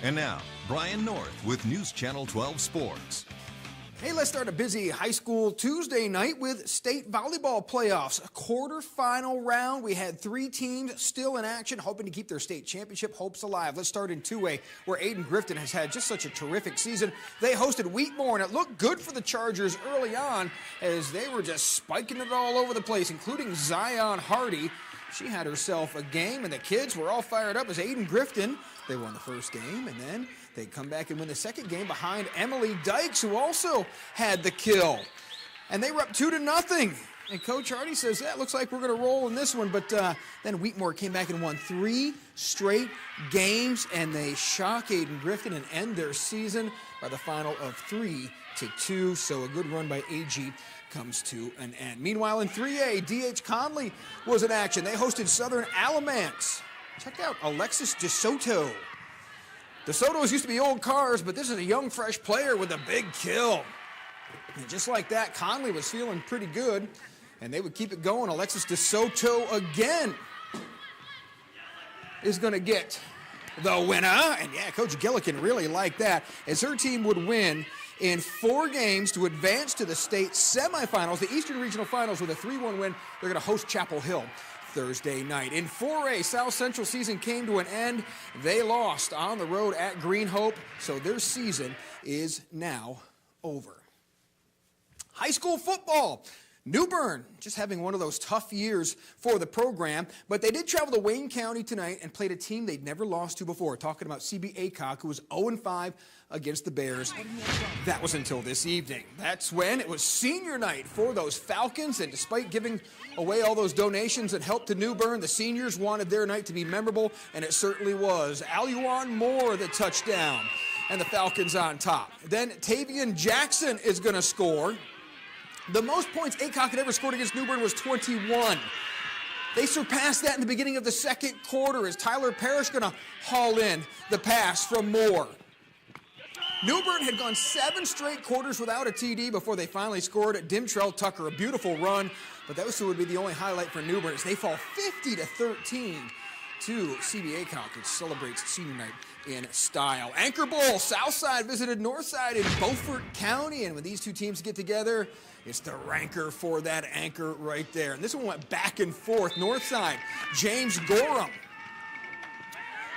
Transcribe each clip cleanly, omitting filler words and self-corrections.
And now, Brian North with News Channel 12 Sports. Hey, let's start a busy high school Tuesday night with state volleyball playoffs. A quarterfinal round. We had 3 teams still in action, hoping to keep their state championship hopes alive. Let's start in 2A, where Ayden-Grifton has had just such a terrific season. They hosted Wheatmore, and it looked good for the Chargers early on as they were just spiking it all over the place, including Zion Hardy. She had herself a game, and the kids were all fired up as Ayden-Grifton. They won the first game, and then they come back and win the second game behind Emily Dykes, who also had the kill. And they were up 2-0. And Coach Hardy says, yeah, it looks like we're going to roll in this one. But then Wheatmore came back and won 3 straight games, and they shock Ayden-Grifton and end their season by the final of 3-2. So a good run by AG comes to an end. Meanwhile, in 3A, DH Conley was in action. They hosted Southern Alamance. Check out Alexis DeSoto. DeSoto's used to be old cars, but this is a young, fresh player with a big kill. And just like that, Conley was feeling pretty good, and they would keep it going. Alexis DeSoto again is going to get the winner. And yeah, Coach Gillikin really liked that, as her team would win in 4 games to advance to the state semifinals, the Eastern Regional Finals, with a 3-1 win. They're going to host Chapel Hill Thursday night. In 4A, South Central season came to an end. They lost on the road at Green Hope, so their season is now over. High school football. New Bern just having one of those tough years for the program, but they did travel to Wayne County tonight and played a team they'd never lost to before. Talking about CB Aycock, who was 0-5 against the Bears. That was until this evening. That's when it was senior night for those Falcons, and despite giving away all those donations that helped to New Bern, the seniors wanted their night to be memorable, and it certainly was. Aluan Moore, the touchdown, and the Falcons on top. Then Tavian Jackson is going to score. The most points Aycock had ever scored against New Bern was 21. They surpassed that in the beginning of the second quarter as Tyler Parrish going to haul in the pass from Moore. New Bern had gone 7 straight quarters without a TD before they finally scored at Dimtrell Tucker. A beautiful run, but that would be the only highlight for New Bern as they fall 50-13 to CB Aycock, which celebrates senior night in style. Anchor Bowl, Southside visited Northside in Beaufort County, and when these two teams get together, it's the ranker for that anchor right there. And this one went back and forth. Northside, James Gorham,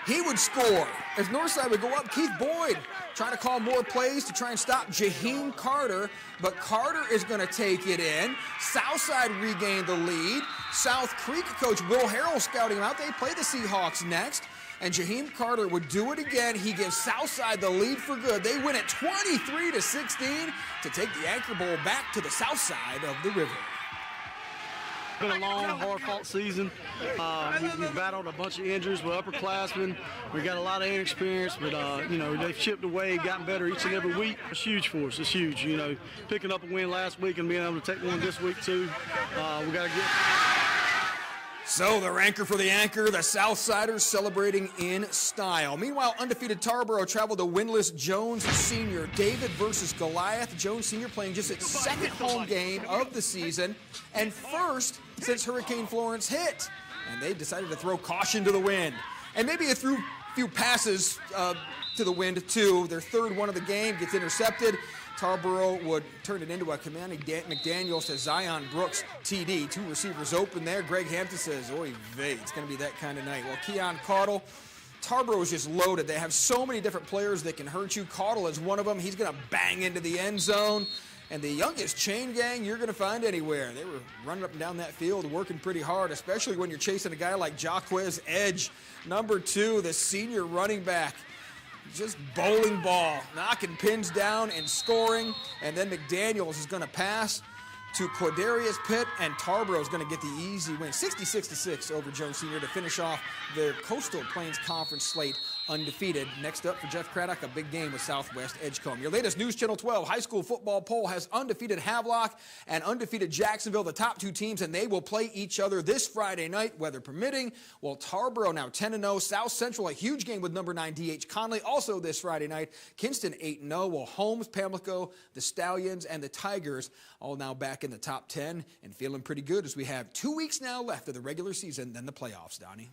he would score. As Northside would go up, Keith Boyd trying to call more plays to try and stop Jaheim Carter, but Carter is going to take it in. Southside regained the lead. South Creek coach Will Harrell scouting him out. They play the Seahawks next, and Jaheim Carter would do it again. He gives Southside the lead for good. They win it 23-16 to take the Anchor Bowl back to the south side of the river. It's been a long, hard-fought season. We've battled a bunch of injuries with upperclassmen. We got a lot of inexperience, but they've chipped away, gotten better each and every week. It's huge for us. It's huge. Picking up a win last week and being able to take one this week too. We got to get. So the ranker for the anchor, the Southsiders celebrating in style. Meanwhile, undefeated Tarboro traveled to winless Jones Senior. David versus Goliath. Jones Senior playing just its second home game of the season and first since Hurricane Florence hit. And they decided to throw caution to the wind. And maybe a few passes to the wind too. Their third one of the game gets intercepted. Tarboro would turn it into a commanding McDaniel to Zion Brooks TD. 2 receivers open there. Greg Hampton says, oy vey, it's going to be that kind of night. Well, Keon Caudle, Tarboro is just loaded. They have so many different players that can hurt you. Caudle is one of them. He's going to bang into the end zone. And the youngest chain gang you're going to find anywhere. They were running up and down that field, working pretty hard, especially when you're chasing a guy like Jaquez Edge, number 2, the senior running back. Just bowling ball, knocking pins down and scoring. And then McDaniels is going to pass to Cordarius Pitt, and Tarboro is going to get the easy win, 66-6 over Jones Senior to finish off their Coastal Plains Conference slate undefeated. Next up for Jeff Craddock, a big game with Southwest Edgecombe. Your latest News Channel 12 high school football poll has undefeated Havelock and undefeated Jacksonville, the top 2 teams, and they will play each other this Friday night, weather permitting. Well, Tarboro now 10-0. South Central, a huge game with number 9 DH Conley, also this Friday night. Kinston 8-0. Well, Holmes, Pamlico, the Stallions, and the Tigers all now back in the top 10 and feeling pretty good as we have 2 weeks now left of the regular season, then the playoffs, Donnie.